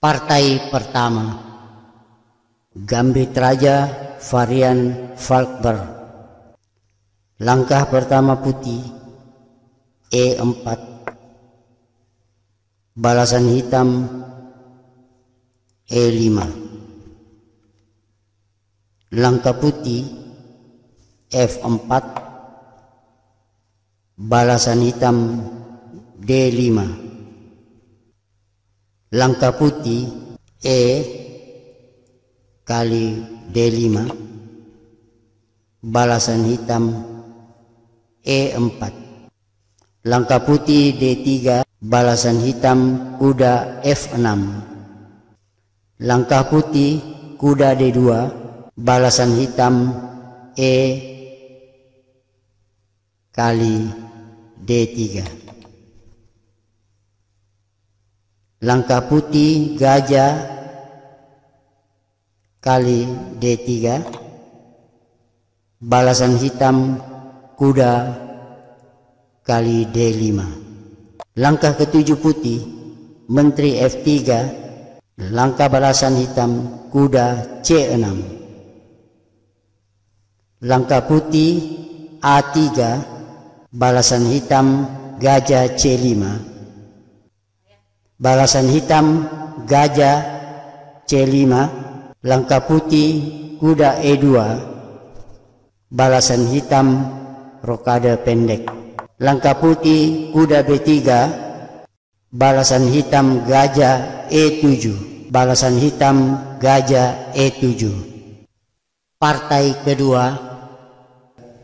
Partai pertama, Gambit Raja varian Falkber. Langkah pertama putih E4, balasan hitam E5. Langkah putih F4, balasan hitam D5. Langkah putih E kali D5, balasan hitam E4. Langkah putih D3, balasan hitam kuda F6. Langkah putih kuda D2, balasan hitam E kali D3. Langkah putih gajah kali D3, balasan hitam kuda kali D5. Langkah ketujuh putih menteri F3, langkah balasan hitam kuda C6. Langkah putih A3, balasan hitam gajah C5. Balasan hitam gajah C5. Langkah putih kuda E2, balasan hitam rokade pendek. Langkah putih kuda B3, balasan hitam gajah E7, balasan hitam gajah E7. Partai kedua,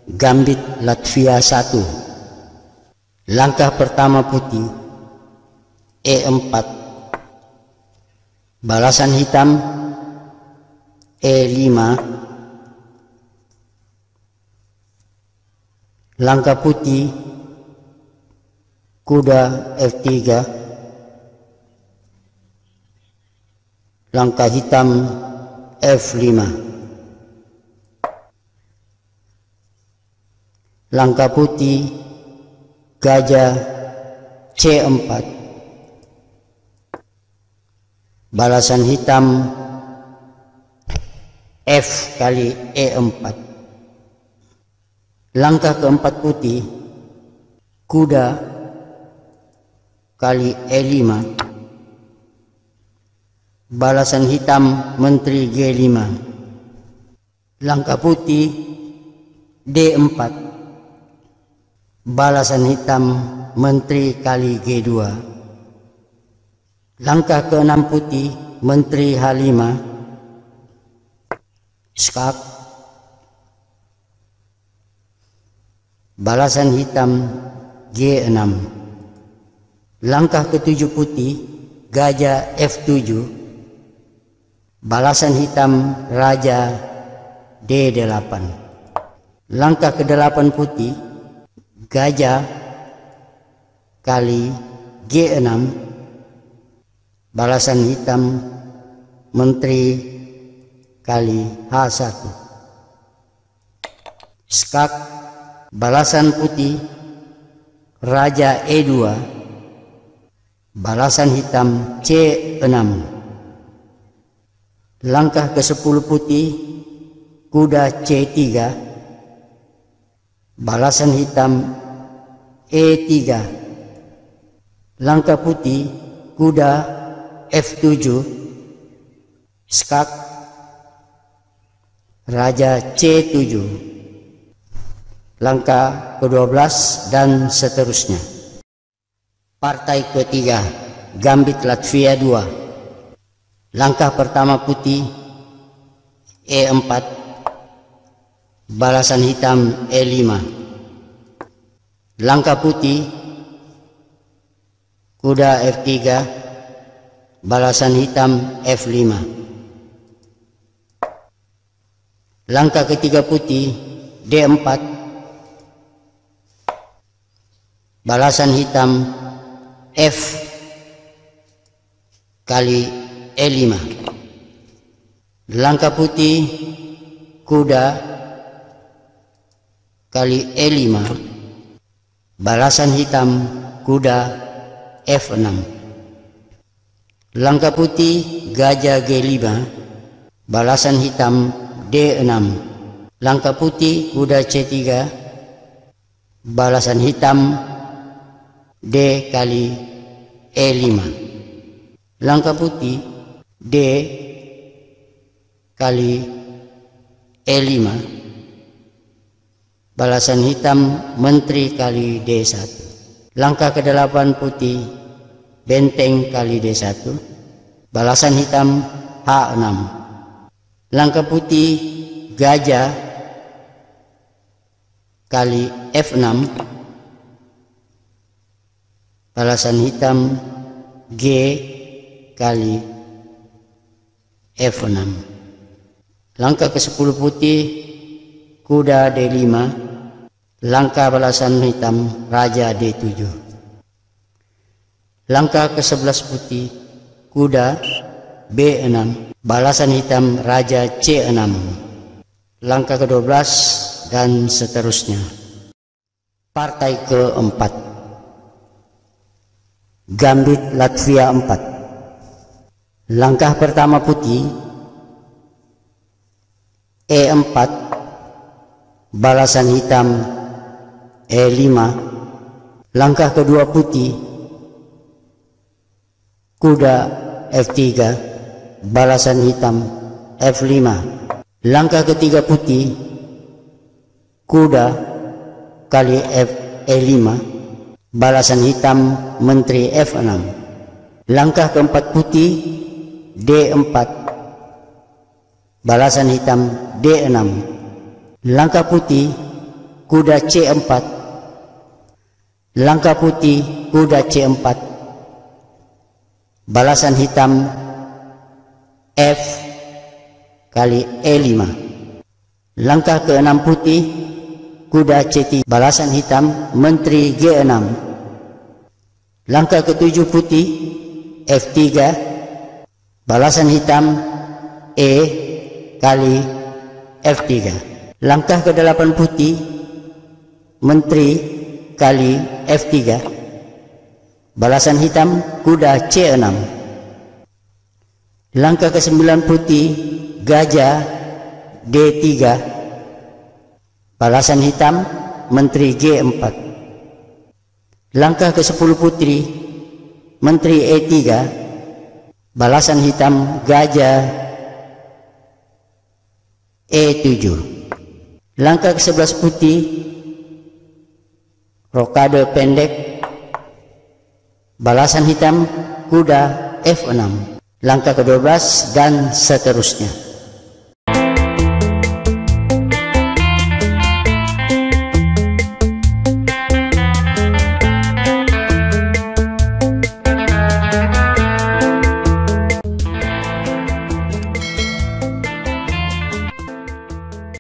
Gambit Latvia 1. Langkah pertama putih E4, balasan hitam E5. Langkah putih kuda F3, langkah hitam F5. Langkah putih gajah C4, balasan hitam F kali E4. Langkah keempat putih kuda kali E5, balasan hitam menteri G5. Langkah putih D4, balasan hitam menteri kali G2. Langkah keenam putih menteri H5, skak, balasan hitam G6. Langkah ketujuh putih gajah F7, balasan hitam raja D8. Langkah kedelapan putih gajah kali G6, balasan hitam menteri kali H1. Skak, balasan putih raja E2, balasan hitam C6. Langkah ke-10 putih kuda C3, balasan hitam E3. Langkah putih kuda F7, skak, raja C7. Langkah ke-12 dan seterusnya. Partai ketiga, Gambit Latvia 2. Langkah pertama putih E4, balasan hitam E5. Langkah putih kuda F3, balasan hitam F5. Langkah ketiga putih D4, balasan hitam F kali E5. Langkah putih kuda kali E5, balasan hitam kuda F6. Langkah putih gajah G5, balasan hitam D6. Langkah putih kuda C3, balasan hitam D kali E5. Langkah putih D kali E5, balasan hitam menteri kali D1. Langkah ke-8 putih benteng kali D1, balasan hitam H6. Langkah putih gajah kali F6, balasan hitam G kali F6. Langkah ke-10 putih kuda D5, langkah balasan hitam raja D7. Langkah ke-11 putih kuda B6, balasan hitam raja C6. Langkah ke-12 dan seterusnya. Partai ke-4, gambit Latvia 4. Langkah pertama putih E4, balasan hitam E5. Langkah kedua putih kuda F3, balasan hitam F5. Langkah ketiga putih kuda kali E5, balasan hitam menteri F6. Langkah keempat putih D4, balasan hitam D6. Langkah putih kuda C4, langkah putih kuda C4, balasan hitam F kali E5. Langkah ke-6 putih kuda C3, balasan hitam menteri G6. Langkah ke-7 putih F3, balasan hitam E kali F3. Langkah ke-8 putih menteri kali F3, balasan hitam kuda C6. Langkah ke-9 putih gajah D3, balasan hitam menteri G4. Langkah ke-10 putri menteri E3, balasan hitam gajah E7. Langkah ke-11 putih rokade pendek, balasan hitam kuda F6. Langkah ke-12 dan seterusnya.